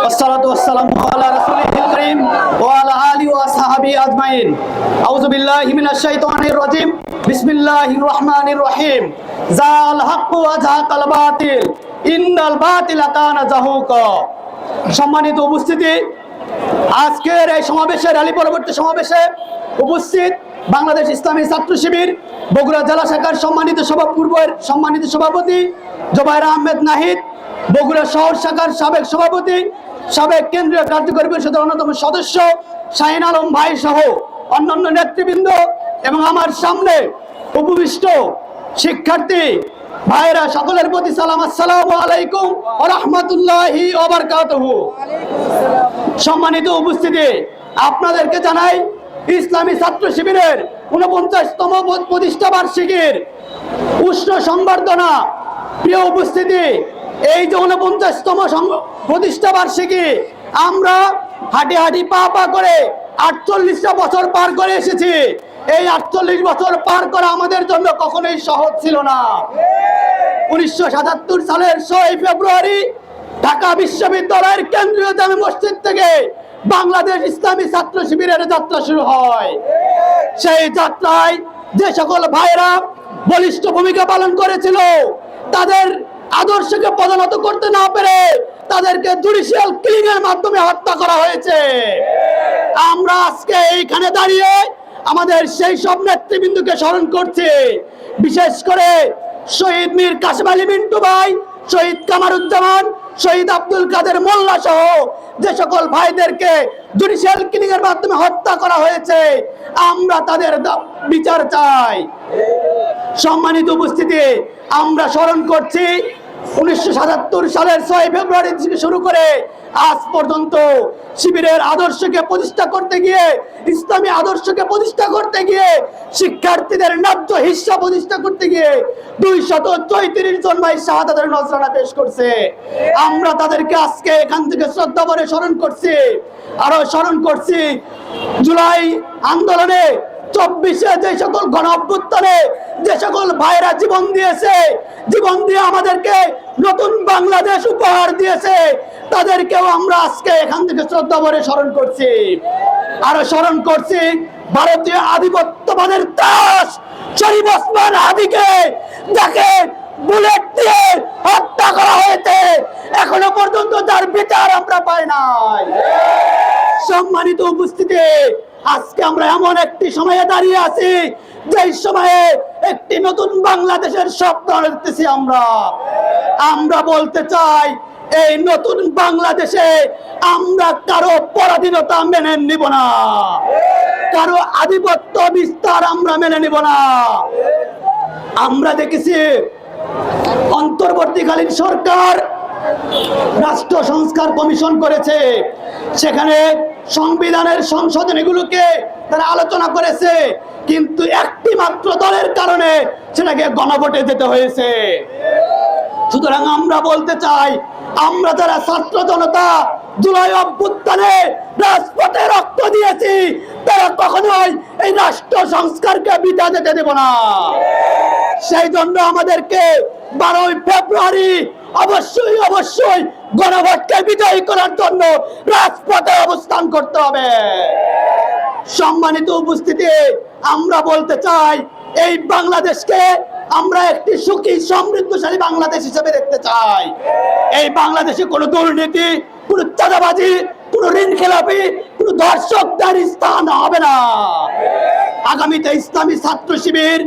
والصلاة والسلام على رسوله الكريم وعلى آله وصحبه أجمعين. أعوذ بالله من الشيطان الرجيم. بسم الله الرحمن الرحيم. جاء الحق وزهق الباطل إن الباطل كان زهوقا. সম্মানিত উপস্থিতি, আজকের এই সমাবেশে র্যালি পরবর্তী সমাবেশে উপস্থিত বাংলাদেশ ইসলামী ছাত্র শিবির বগুড়া জেলা শাখার সম্মানিত সভাপতি জোবায়ের আহমেদ নাহিদ, বগুড়া শহর শাখার সাবেক সভাপতি, সাবেক কেন্দ্রীয় কার্যকরী পরিষদের অন্যতম সদস্য শাহিন আলম ভাই সহ অন্যান্য নেতৃবৃন্দ এবং আমার সামনে উপবিষ্ট শিক্ষার্থী ভাইরা, সকলের প্রতি সালাম, আসসালামু আলাইকুম ওয়া রাহমাতুল্লাহি ওয়া বারাকাতুহু। সম্মানিত উপস্থিতি, আপনাদেরকে জানাই ইসলামী ছাত্র শিবিরের 49তম প্রতিষ্ঠা বার্ষিকীর উষ্ণ সংবর্ধনা। প্রিয় উপস্থিতি, এই যে 49তম প্রতিষ্ঠা বার্ষিকী, আমরা হাঁটি হাঁটি পা পা করে 48টা বছর পার করে এসেছি। এই 48 বছর পার করা আমাদের জন্য কখনোই সহজ ছিল না। 1977 সালের 6 ফেব্রুয়ারি ঢাকা বিশ্ববিদ্যালয়ের কেন্দ্রীয় জামে মসজিদ থেকে বাংলাদেশ ইসলামী ছাত্র শিবিরের যাত্রা শুরু হয়। সেই যাত্রায় যে সকল ভাইরা বলিষ্ঠ ভূমিকা পালন করেছিল, তাদের আদর্শকে পদানত করতে না পেরে তাদেরকে জুডিশিয়াল কিলিং এর মাধ্যমে হত্যা করা হয়েছে। আমরা আজকে এইখানে দাঁড়িয়ে আমাদের সেই সব নেতৃবৃন্দকে স্মরণ করছি। বিশেষ করে শহীদ মীর কাসেম আলী মিন্টু ভাই, শহীদ কামারুজ্জামান, শহীদ আব্দুল কাদের মোল্লা সহ যে সকল ভাইদেরকে জুডিশিয়াল কিলিং এর মাধ্যমে হত্যা করা হয়েছে, আমরা তাদের বিচার চাই। সম্মানিত উপস্থিতি, আমরা স্মরণ করছি 1977 সালের 6 ফেব্রুয়ারি থেকে শুরু করে আজ পর্যন্ত শিবিরের আদর্শকে প্রতিষ্ঠা করতে গিয়ে, ইসলামী আদর্শকে প্রতিষ্ঠা করতে গিয়ে, শিক্ষার্থীদের ন্যায্য হিস্সা প্রতিষ্ঠা করতে গিয়ে 234 জন ভাই শাহাদাতের নজরানা পেশ করছে। আমরা তাদেরকে আজকে এখান থেকে শ্রদ্ধা ভরে স্মরণ করছি। আরো স্মরণ করছি জুলাই আন্দোলনে 24-এ যে সকল গণ অভ্যুত্থানে যে সকল ভাইরা জীবন দিয়েছে, জীবন দিয়ে আমাদেরকে নতুন বাংলাদেশ উপহার দিয়েছে, তাদেরকেও আমরা আজকে এখান থেকে শ্রদ্ধা ভরে স্মরণ করছি। আরো স্মরণ করছি ভারতীয় আধিপত্যবাদের দাস শরীফ ওসমান হাদিকে, যাকে বুলেট দিয়ে হত্যা করা হয়েছে, এখনো পর্যন্ত তার বিচার আমরা পাই নাই। সম্মানিত উপস্থিতি, আজকে আমরা এমন একটি সময়ে দাঁড়িয়ে আছি যে সময়ে একটি নতুন বাংলাদেশের স্বপ্ন দেখতেছি। আমরা বলতে চাই, এই নতুন বাংলাদেশে আমরা কারো পরাধীনতা মেনে নিব না, কারো আধিপত্য বিস্তার আমরা মেনে নিব না। আমরা দেখেছি অন্তর্বর্তীকালীন সরকার রাষ্ট্র সংস্কার কমিশন করেছে, সেখানে সংবিধানের সংশোধনীগুলোকে তারা আলোচনা করেছে, কিন্তু একটি মাত্র দলের কারণে সেটাকে গণভোটে যেতে হয়েছে। সুতরাং আমরা বলতে চাই, আমরা যারা ছাত্র জনতা জুলাই অভ্যুত্থানে রাজপথে রক্ত দিয়েছি, তারা কখনোই এই রাষ্ট্র সংস্কারকে বিটা যেতে দেব না। সেই জন্য আমাদেরকে 12 ফেব্রুয়ারি অবশ্যই গণভোটকে বিজয়ী করার জন্য রাজপথে অবস্থান করতে হবে। সম্মানিত উপস্থিতি, আমরা বলতে চাই, এই বাংলাদেশকে আমরা একটি সুখী সমৃদ্ধশালী বাংলাদেশ হিসেবে দেখতে চাই। এই বাংলাদেশে কোনো দুর্নীতি, কোনো চাঁদাবাজি, কোনো ঋণ খেলাপি, কোনো ধর্ষকদের স্থান হবে না। আগামীতে ইসলামী ছাত্র শিবির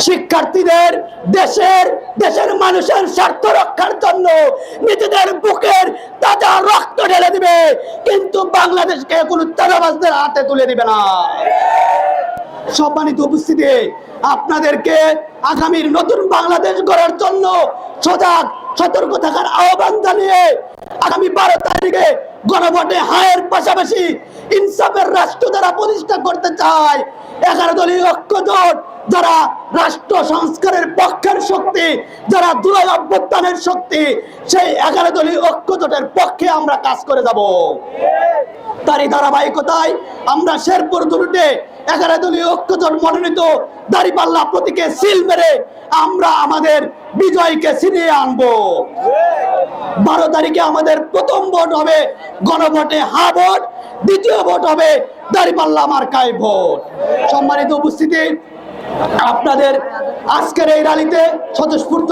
শিক্ষার্থীদের দেশের মানুষের স্বার্থ রক্ষার জন্য নিজেদের বুকের তাজা রক্ত ঢেলে দিবে, কিন্তু বাংলাদেশকে কোনো চাঁদাবাজদের হাতে তুলে দিবে না। সম্মানিত উপস্থিতি, আপনাদেরকে আগামীর নতুন বাংলাদেশ গড়ার জন্য সজাগ সতর্ক থাকার আহ্বান জানিয়ে আগামী 12 তারিখে গণভোটে হায়ের পাশাপাশি ইনসাফের রাষ্ট্র যারা প্রতিষ্ঠা করতে চায়, 11 দলীয় ঐক্যজোট যারা রাষ্ট্র সংস্কারের পক্ষের শক্তি, যারা জুলাই অভ্যুত্থানের শক্তি, সেই 11 দলীয় ঐক্যজোটের পক্ষে আমরা কাজ করে যাব। তারই ধারাবাহিকতায় আমরা শেরপুর রুটে 11 দলীয় ঐক্যজোট মনোনীত দাঁড়িপাল্লা প্রতীকে সিল মেরে আমরা আমাদের বিজয়কে ছিনিয়ে আনবো। 12 তারিখে আমাদের প্রথম ভোট হবে গণভোটে হা ভোট, দ্বিতীয় ভোট হবে দাঁড়িপাল্লা মার্কায় ভোট। সম্মানিত উপস্থিতি, আপনাদের আজকের এই র্যালিতে স্বতঃস্ফূর্ত